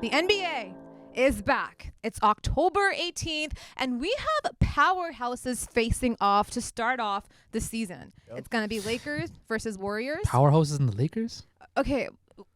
The NBA is back. It's October 18th, and we have powerhouses facing off to start off the season. Yep. It's going to be Lakers versus Warriors. Powerhouses in the Lakers? Okay,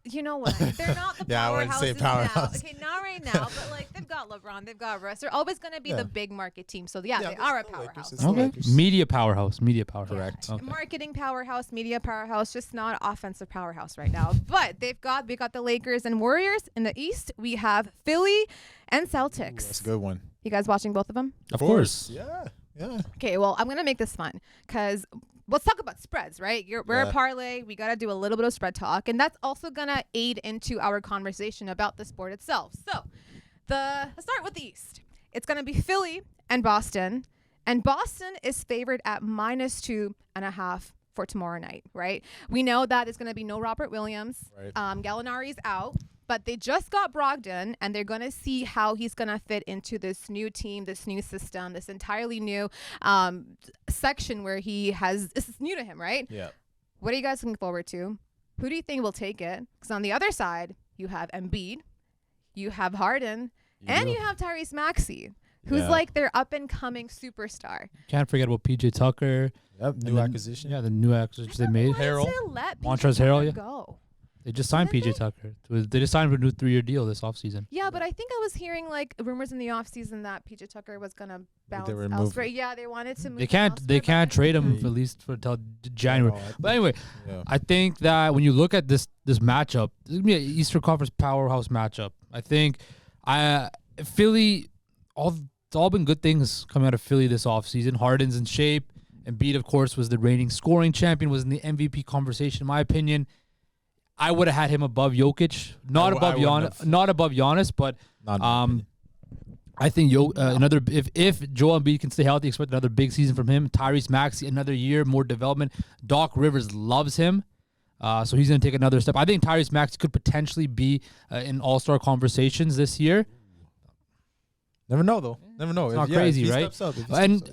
you know what? They're not the powerhouses I wouldn't say powerhouse. now. Okay, not right now, but like they've got LeBron, they've got Russ. They're always going to be the big market team. So yeah, they are a powerhouse. Okay. Media powerhouse. Correct. Okay. Marketing powerhouse, media powerhouse, just not offensive powerhouse right now. But we got the Lakers and Warriors. In the East, we have Philly and Celtics. That's a good one. You guys watching both of them? Of course. Yeah. Okay, well, I'm going to make this fun because let's talk about spreads, right? We're a parlay. We got to do a little bit of spread talk, and that's also going to aid into our conversation about the sport itself. So let's start with the East. It's going to be Philly and Boston is favored at -2.5 for tomorrow night, right? We know that it's going to be no Robert Williams. Right. Gallinari's out. But they just got Brogdon, and they're going to see how he's going to fit into this new team, this new system, this entirely new section where this is new to him, right? Yeah. What are you guys looking forward to? Who do you think will take it? Because on the other side, you have Embiid, you have Harden, and you have Tyrese Maxey, who's like their up-and-coming superstar. Can't forget about PJ Tucker. Yep, new acquisition. Yeah, the new acquisition they made. Montrezl Harrell, go. They just signed PJ Tucker. They just signed for a new 3-year deal this offseason. Yeah, but I think I was hearing like rumors in the offseason that PJ Tucker was gonna bounce were elsewhere. Yeah, they wanted to move. They can't trade him at least for until January. But anyway, I think that when you look at this matchup, this is gonna be an Eastern Conference powerhouse matchup. I think Philly, it's all been good things coming out of Philly this offseason. Harden's in shape. Embiid, of course, was the reigning scoring champion, was in the MVP conversation, in my opinion. I would have had him above Jokic, not above Giannis, but I think if Joel Embiid can stay healthy, expect another big season from him. Tyrese Maxey, another year, more development. Doc Rivers loves him, so he's going to take another step. I think Tyrese Maxey could potentially be in All-Star conversations this year. Never know, though. Never know. It's not crazy, right?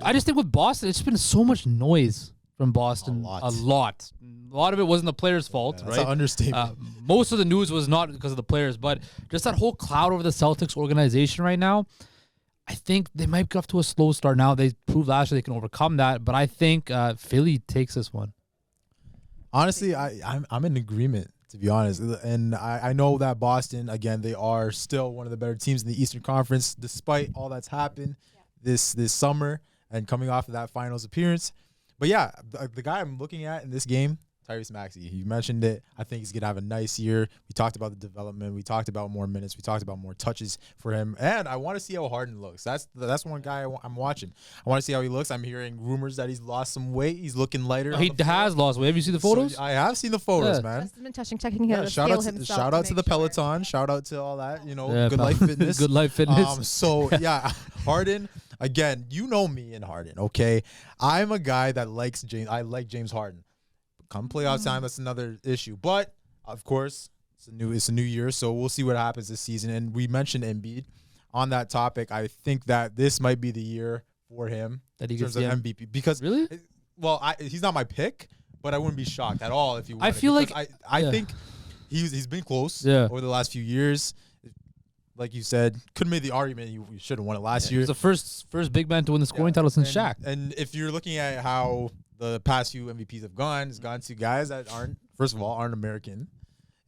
I just think with Boston, it's been so much noise from Boston. A lot. A lot of it wasn't the players' fault, right? That's an understatement. Most of the news was not because of the players, but just that whole cloud over the Celtics organization right now, I think they might get off to a slow start now. They proved last year they can overcome that, but I think Philly takes this one. Honestly, I'm in agreement, to be honest. And I know that Boston, again, they are still one of the better teams in the Eastern Conference, despite all that's happened this summer and coming off of that finals appearance. But yeah, the guy I'm looking at in this game, Tyrese Maxey, you mentioned it. I think he's going to have a nice year. We talked about the development. We talked about more minutes. We talked about more touches for him. And I want to see how Harden looks. That's one guy I'm watching. I want to see how he looks. I'm hearing rumors that he's lost some weight. He's looking lighter. He has lost weight. Have you seen the photos? So I have seen the photos, man. Checking shout out to the Peloton. Shout out to all that. Good life fitness. Good life fitness. So yeah, Harden. Again, you know me and Harden, okay? I'm a guy that likes James. I like James Harden. Come playoff time, that's another issue. But of course, it's a new year, so we'll see what happens this season. And we mentioned Embiid on that topic. I think that this might be the year for him that he in terms of MVP. Because really, he's not my pick, but I wouldn't be shocked at all if he won. I feel like I think he's been close over the last few years. Like you said, could have made the argument you should have won it last year. He was the first big man to win the scoring title since Shaq. And if you're looking at how the past few MVPs have gone, it's gone to guys that first of all, aren't American,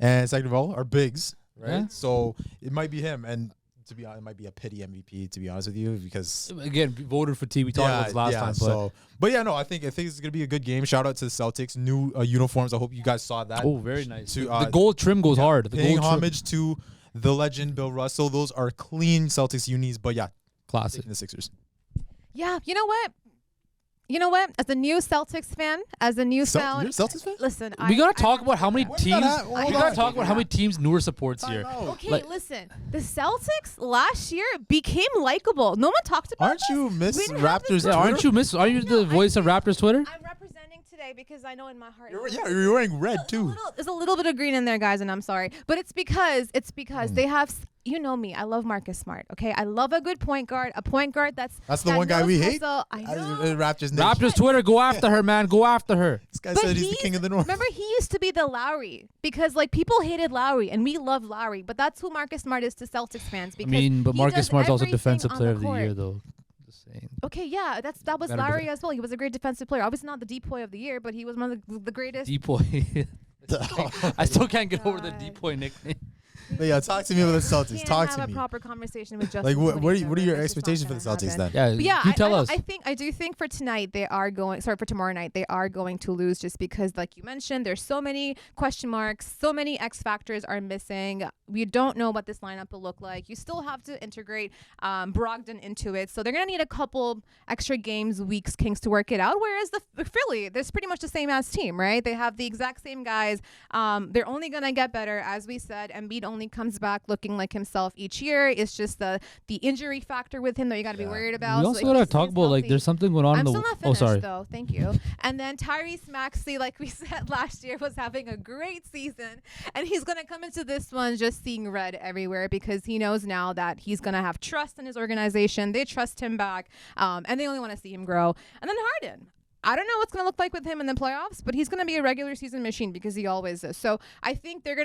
and second of all, are bigs, right? Yeah. So it might be him. And to be honest, it might be a pity MVP, to be honest with you, because again, voter fatigue. We talked about this last time. I think it's gonna be a good game. Shout out to the Celtics, new uniforms. I hope you guys saw that. Oh, very nice. The gold trim goes hard. Paying homage to the legend Bill Russell. Those are clean Celtics unis, but yeah, classic. The Sixers. Yeah, you know what? As a new Celtics fan, you're a Celtics fan? Listen, we gotta talk about how many teams. We gotta talk about how many teams Noor supports here. Okay, listen. The Celtics last year became likable. No one talked about. Aren't you Miss Raptors? Aren't you the voice of Raptors Twitter? I'm representing today. say because I know in my heart. You're wearing red too. There's a little bit of green in there, guys, and I'm sorry, but it's because they have. You know me. I love Marcus Smart. Okay, I love a good point guard. A point guard that's the one guy we hate. I know. Raptors Twitter, go after her, man. Go after her. This guy said he's the king of the North. Remember, he used to be the Lowry because like people hated Lowry and we love Lowry, but that's who Marcus Smart is to Celtics fans. Because but Marcus Smart's also defensive player of the year, though. Okay, yeah, that was Lowry as well. He was a great defensive player. Obviously not the Depoy of the year, but he was one of the greatest. Depoy. I still can't get over the Depoy nickname. But yeah, talk to me about the Celtics. Talk to me. Have a proper conversation with Justin. Like, what are your expectations for the Celtics then? Yeah, you tell us. I do think for tonight they are going. Sorry, for tomorrow night they are going to lose just because, like you mentioned, there's so many question marks, so many X factors are missing. We don't know what this lineup will look like. You still have to integrate Brogdon into it, so they're gonna need a couple extra games, weeks, Kings to work it out. Whereas the Philly, there's pretty much the same as team, right? They have the exact same guys. They're only gonna get better, as we said. Embiid only comes back looking like himself each year. It's just the injury factor with him that you got to be worried about. We also got to talk about like there's something going on. I'm still not finished though. Thank you. And then Tyrese Maxey, like we said last year, was having a great season, and he's gonna come into this one just seeing red everywhere because he knows now that he's gonna have trust in his organization. They trust him back, and they only want to see him grow. And then Harden. I don't know what's going to look like with him in the playoffs, but he's going to be a regular season machine because he always is. So I think they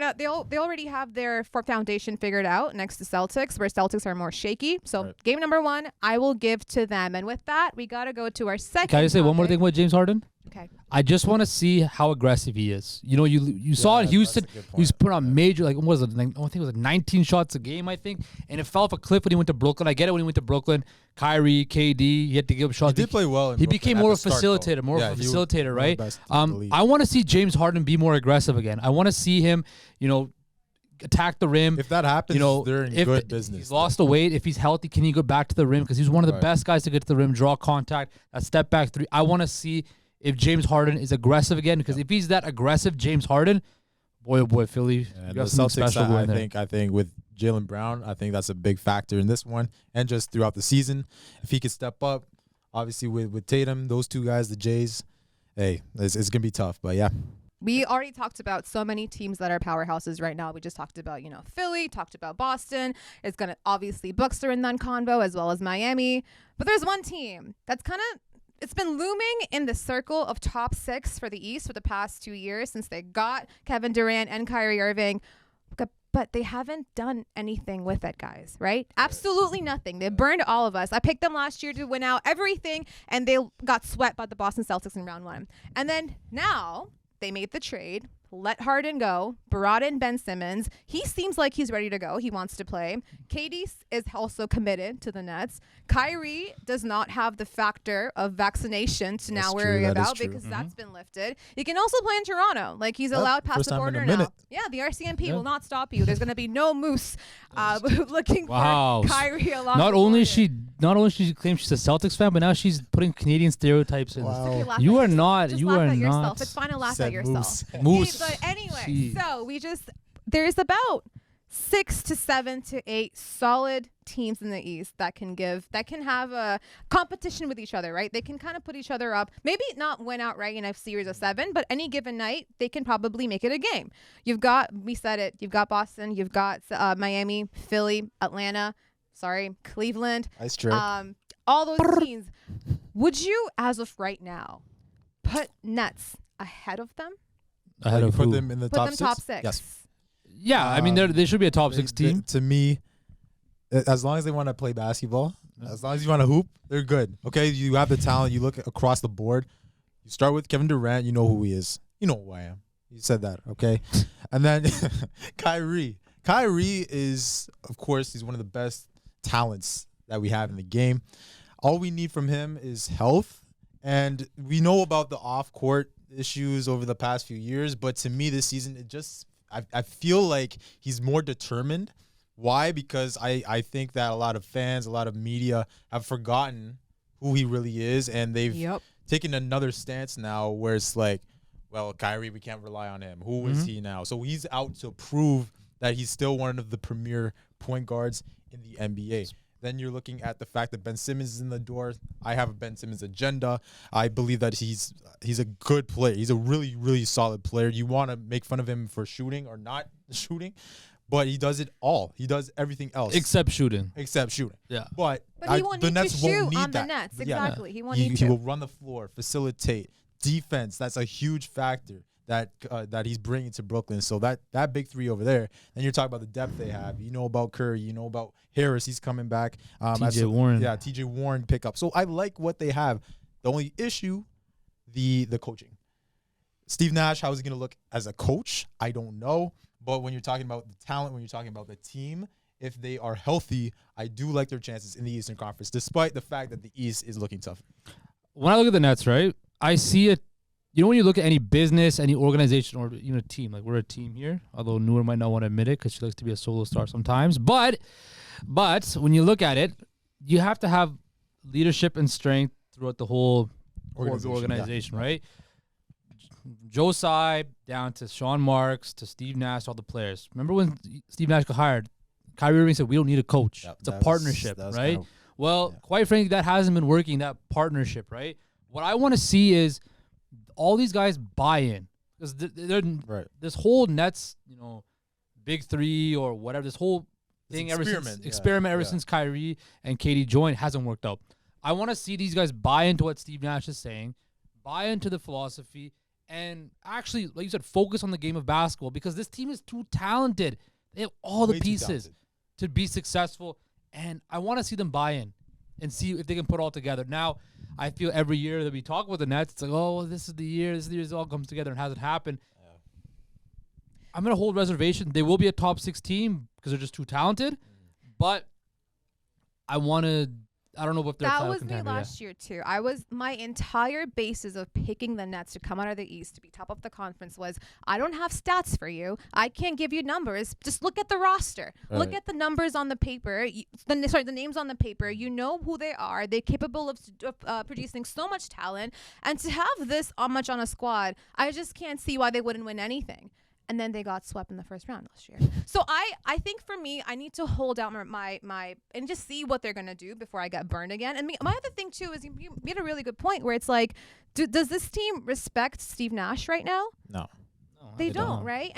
already have their foundation figured out next to Celtics, where Celtics are more shaky. So game number 1, I will give to them. And with that, we got to go to our second. Can I say one more thing with James Harden? Okay. I just want to see how aggressive he is. You know, you saw in Houston, he was put on major, like, what was it? I think it was like 19 shots a game, I think. And it fell off a cliff when he went to Brooklyn. I get it when he went to Brooklyn. Kyrie, KD, he had to give up shots. He did play well. He became more of a facilitator, right? I want to see James Harden be more aggressive again. I want to see him, attack the rim. If that happens, they're in good business. He's lost the weight. If he's healthy, can he go back to the rim? Because he's one of the best guys to get to the rim, draw contact, that step back three. I want to see if James Harden is aggressive again. Because if he's that aggressive, James Harden, boy, oh boy, Philly. And the Celtics, I think with Jaylen Brown, I think that's a big factor in this one. And just throughout the season, if he could step up, obviously with Tatum, those two guys, the Jays, hey, it's going to be tough. But yeah. We already talked about so many teams that are powerhouses right now. We just talked about, Philly, talked about Boston. It's going to obviously Bucks are in that convo as well as Miami. But there's one team that's it's been looming in the circle of top 6 for the East for the past 2 years since they got Kevin Durant and Kyrie Irving. But they haven't done anything with it, guys, right? Absolutely nothing. They burned all of us. I picked them last year to win out everything, and they got swept by the Boston Celtics in round 1. And then now they made the trade, let Harden go, brought in Ben Simmons. He seems like he's ready to go. He wants to play. KD is also committed to the Nets. Kyrie does not have the factor of vaccination to now worry about because that's been lifted. He can also play in Toronto. Like, he's allowed past the border now. Yeah, the RCMP will not stop you. There's going to be no moose looking for Kyrie along Not only she claims she's a Celtics fan, but now she's putting Canadian stereotypes in. Okay, you are not. Just you laugh are at not. Yourself. It's fine to laugh at yourself. Moose. But anyway, so there's about 6 to 7 to 8 solid teams in the East that can have a competition with each other, right? They can kind of put each other up. Maybe not win outright in a series of 7, but any given night, they can probably make it a game. You've got Boston, you've got Miami, Philly, Atlanta, Cleveland. Nice trick. All those teams. Would you, as of right now, put Nets ahead of them? Ahead of put who? them in the Put top them 6? top 6. Yes. Yeah, I mean, they should be a top 6 team. To me, as long as they want to play basketball, as long as you want to hoop, they're good. Okay, you have the talent. You look across the board. You start with Kevin Durant. You know who he is. You know who I am. You said that, okay? And then Kyrie. Kyrie is, of course, he's one of the best talents that we have in the game. All we need from him is health. And we know about the off-court issues over the past few years, but to me this season, I feel like he's more determined. Why? Because I think that a lot of fans, a lot of media have forgotten who he really is, and they've taken another stance now where it's like, well, Kyrie, we can't rely on him. Who is he now? So he's out to prove that he's still one of the premier point guards in the NBA. Then you're looking at the fact that Ben Simmons is in the door. I have a Ben Simmons agenda. I believe that he's a good player. He's a really, really solid player. You want to make fun of him for shooting or not shooting, but he does it all. He does everything else except shooting. Yeah. But he won't need to shoot on the Nets. Exactly. Yeah. He won't need to. He will run the floor, facilitate, defense. That's a huge factor that he's bringing to Brooklyn. So that big three over there. Then you're talking about the depth they have. You know about Curry. You know about Harris. He's coming back. TJ Warren. Yeah, TJ Warren pickup. So I like what they have. The only issue, the coaching. Steve Nash, how is he going to look as a coach? I don't know. But when you're talking about the talent, when you're talking about the team, if they are healthy, I do like their chances in the Eastern Conference, despite the fact that the East is looking tough. When I look at the Nets, right, I see it. You know, when you look at any business, any organization, or even a team, like we're a team here, although Noor might not want to admit it because she likes to be a solo star sometimes. But when you look at it, you have to have leadership and strength throughout the whole organization, right? Joe Tsai down to Sean Marks to Steve Nash, all the players. Remember when Steve Nash got hired? Kyrie Irving said, "We don't need a coach. It's a partnership, right?" Quite frankly, that hasn't been working, that partnership, right? What I want to see is all these guys buy in. Because this whole Nets, big three or whatever, this whole thing ever since Kyrie and KD joined hasn't worked out. I want to see these guys buy into what Steve Nash is saying, buy into the philosophy, and actually, like you said, focus on the game of basketball because this team is too talented. They have all the pieces to be successful, and I want to see them buy in and see if they can put it all together. Now, I feel every year that we talk about the Nets, it's like, oh, well, this is the year. It all comes together and hasn't happened. Yeah. I'm going to hold reservation. They will be a top 6 team because they're just too talented, but I don't know if they're that was me last year too. My entire basis of picking the Nets to come out of the East to be top of the conference was I don't have stats for you. I can't give you numbers. Just look at the roster. Right. Look at the numbers on the paper. The names on the paper. You know who they are. They're capable of producing so much talent. And to have this much on a squad, I just can't see why they wouldn't win anything. And then they got swept in the first round last year. So I think for me, I need to hold out my and just see what they're going to do before I get burned again. And my other thing, too, is you made a really good point where it's like, does this team respect Steve Nash right now? No. They don't, right?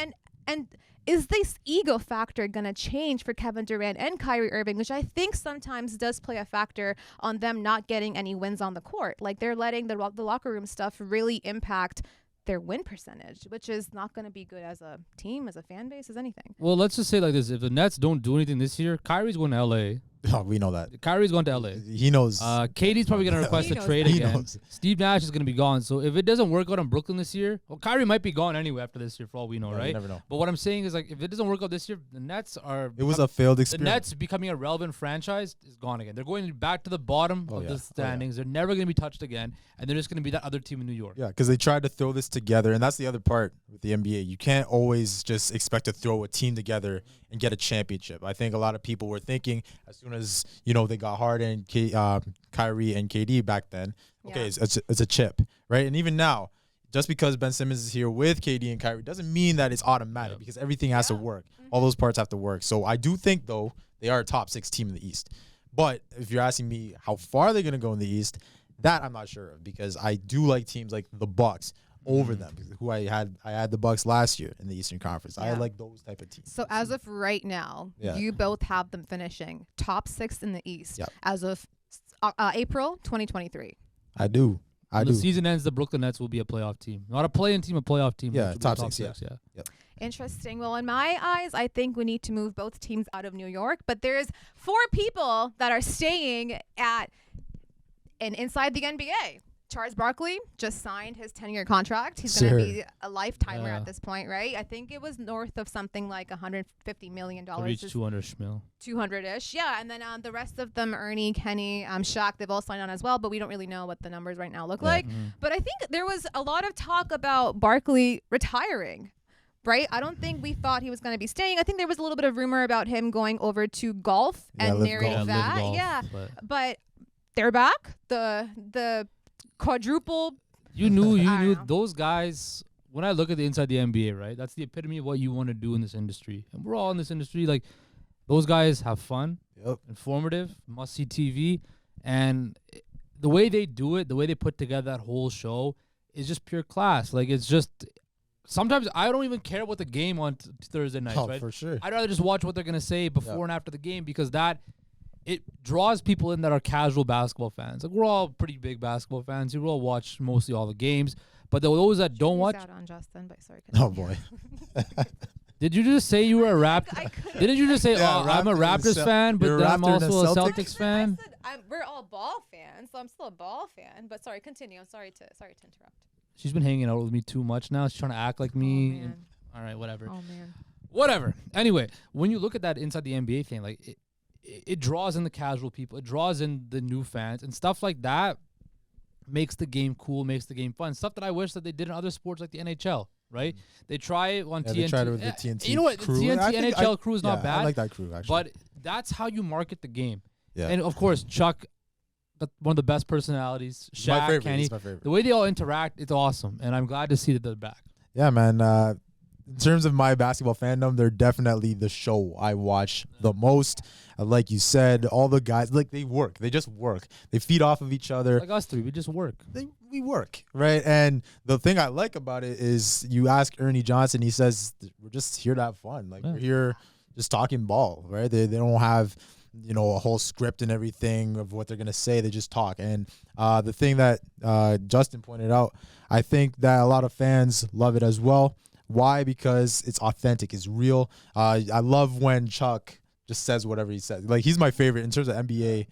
And is this ego factor going to change for Kevin Durant and Kyrie Irving, which I think sometimes does play a factor on them not getting any wins on the court? Like they're letting the locker room stuff really impact their win percentage, which is not going to be good as a team, as a fan base, as anything. Well, let's just say like this. If the Nets don't do anything this year, Kyrie's going to L.A. Oh, we know that. Kyrie's going to L.A. He knows. KD's probably going to request a trade again. Steve Nash is going to be gone. So if it doesn't work out in Brooklyn this year, well, Kyrie might be gone anyway after this year for all we know, right? You never know. But what I'm saying is like if it doesn't work out this year, the Nets are... It was a failed experiment. The Nets becoming a relevant franchise is gone again. They're going back to the bottom of the standings. They're never going to be touched again. And they're just going to be that other team in New York. Yeah, because they tried to throw this together. And that's the other part with the NBA. You can't always just expect to throw a team together and get a championship. I think a lot of people were thinking as soon as, they got Harden, Kyrie, and KD back then, okay, it's a chip, right? And even now, just because Ben Simmons is here with KD and Kyrie doesn't mean that it's automatic because everything has to work. All those parts have to work. So I do think, though, they are a top 6 team in the East. But if you're asking me how far they're going to go in the East, that I'm not sure of because I do like teams like the Bucks over them, who I had the Bucks last year in the Eastern Conference. I like those type of teams. So as of right now, you both have them finishing top 6 in the East as of April 2023. I do. When the season ends, the Brooklyn Nets will be a playoff team. Not a play-in team, a playoff team. Yeah, top 6, yeah. Yep. Interesting. Well, in my eyes, I think we need to move both teams out of New York. But there's 4 people that are staying inside the NBA. Charles Barkley just signed his 10-year contract. He's going to be a lifetimer at this point, right? I think it was north of something like $150 million. Reach 200-ish mil. 200-ish, yeah. And then the rest of them, Ernie, Kenny, Shaq, they've all signed on as well, but we don't really know what the numbers right now look like. Mm-hmm. But I think there was a lot of talk about Barkley retiring, right? I don't think we thought he was going to be staying. I think there was a little bit of rumor about him going over to golf and narrowing that. Golf, but they're back. The quadruple. You knew those guys. When I look at the inside the NBA, right, that's the epitome of what you want to do in this industry, and we're all in this industry. Like those guys have fun, informative, must-see TV, and the way they do it, the way they put together that whole show is just pure class. Like, it's just sometimes I don't even care about the game on Thursday nights, right? For sure. I'd rather just watch what they're gonna say before and after the game because it draws people in that are casual basketball fans. Like, we're all pretty big basketball fans. You all watch mostly all the games, but those that don't watch. Out on Justin, but sorry. Oh boy. Did you just say you were a Raptor? Didn't you just say, I'm a Raptors fan, but then I'm also a Celtics fan? I said we're all ball fans, so I'm still a ball fan. But sorry, continue. I'm sorry to interrupt. She's been hanging out with me too much now. She's trying to act like me. Oh, man. All right, whatever. Oh man. Whatever. Anyway, when you look at that inside the NBA thing, like it draws in the casual people, it draws in the new fans, and stuff like that makes the game cool, makes the game fun. Stuff that I wish that they did in other sports like the NHL. Right? They try it on TNT. They tried it with the TNT. You know what? Crew. The TNT NHL crew is not bad. I like that crew actually. But that's how you market the game. Yeah. And of course, Chuck, one of the best personalities. Shaq, my favorite. Kenny. He's my favorite. The way they all interact, it's awesome, and I'm glad to see that they're back. Yeah, man. In terms of my basketball fandom, they're definitely the show I watch the most. Like you said, all the guys, like, they work. They just work. They feed off of each other. Like us three, we just work. We work, right? And the thing I like about it is you ask Ernie Johnson, he says, we're just here to have fun. Like, we're here just talking ball, right? They don't have, a whole script and everything of what they're going to say. They just talk. And the thing that Justin pointed out, I think that a lot of fans love it as well. Why? Because it's authentic. It's real. I love when Chuck just says whatever he says. Like, he's my favorite in terms of NBA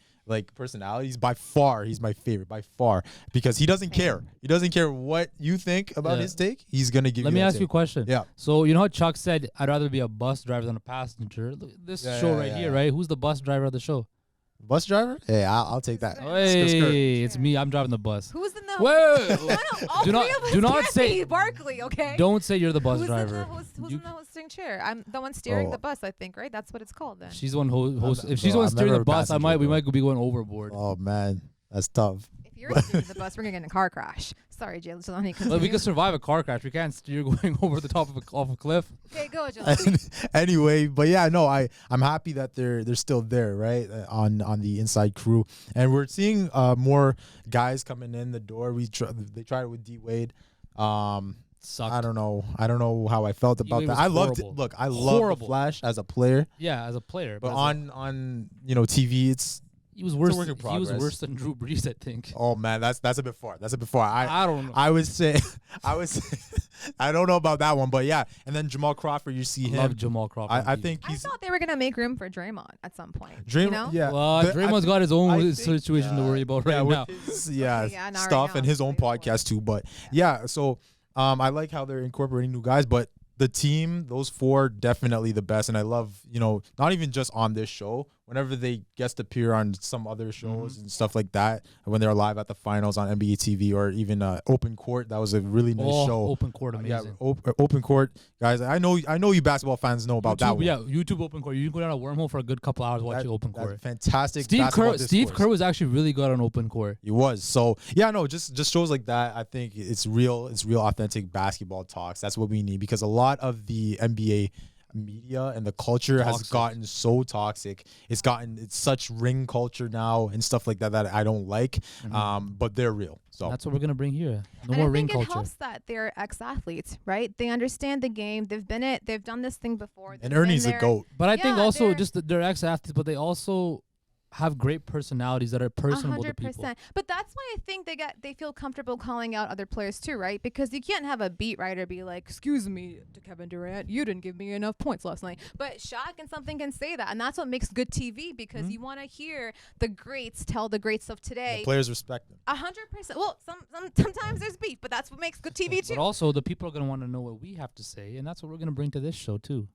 personalities. By far, he's my favorite. By far, because he doesn't care. He doesn't care what you think about his take. He's gonna give. Let me ask you a question. Yeah. So you know how Chuck said, "I'd rather be a bus driver than a passenger." Look at this show right here, right? Who's the bus driver of the show? Bus driver? Hey, I'll take that. Hey, it's me. I'm driving the bus. Who's in the? Whoa! All do three of us not can't say be Barkley. Okay. Don't say you're the bus driver. Who's in the hosting chair? I'm the one steering the bus. I think, right? That's what it's called. Then. She's the one host. If she's the one steering the bus, we might be going overboard. Oh man, that's tough. If you're steering the bus, we're gonna get in a car crash. Sorry, Jelani. But we can survive a car crash. We can't steer going over the top of off a cliff. Okay, go, Jelani. Anyway, but yeah, no, I'm happy that they're still there, right, on the inside crew, and we're seeing more guys coming in the door. They tried it with D Wade. Sucked. I don't know how I felt about that. I loved it. Look, I love the Flash as a player. Yeah, as a player. But on TV, he was worse. He was worse than Drew Brees, I think. Oh man, that's a bit far. That's a bit far. I don't know. I would say I don't know about that one, but yeah. And then Jamal Crawford, you see him. Love Jamal Crawford. I think I thought they were gonna make room for Draymond at some point. Draymond, yeah. Well, Draymond's got his own situation to worry about right now. Stuff and his own podcast too. But yeah, so I like how they're incorporating new guys, but the team, those four, definitely the best. And I love, not even just on this show, whenever they guest appear on some other shows and stuff like that, when they're live at the finals on NBA TV or even Open Court, that was a really nice show. Open Court, amazing. Open Court, guys. I know you basketball fans know about that one. Yeah, YouTube Open Court. You can go down a wormhole for a good couple hours watching Open Court. Fantastic. Steve Kerr was actually really good on Open Court. He was. So yeah, no, just shows like that. I think it's real. It's real, authentic basketball talks. That's what we need, because a lot of the NBA media and the culture has gotten so toxic. It's such ring culture now and stuff like that I don't like. But they're real. So that's what we're gonna bring here. No and more I ring think culture. It helps that they're ex-athletes, right? They understand the game. They've been it. They've done this thing before. And Ernie's a GOAT. But I think also just that they're ex-athletes, but they also have great personalities that are personable to people. 100%. But that's why I think they feel comfortable calling out other players too, right? Because you can't have a beat writer be like, "Excuse me, to Kevin Durant, you didn't give me enough points last night." But Shaq and something can say that, and that's what makes good TV, because you want to hear the greats tell the greats of today. The players respect them. 100%. Well, sometimes there's beef, but that's what makes good TV too. But also, the people are gonna want to know what we have to say, and that's what we're gonna bring to this show too.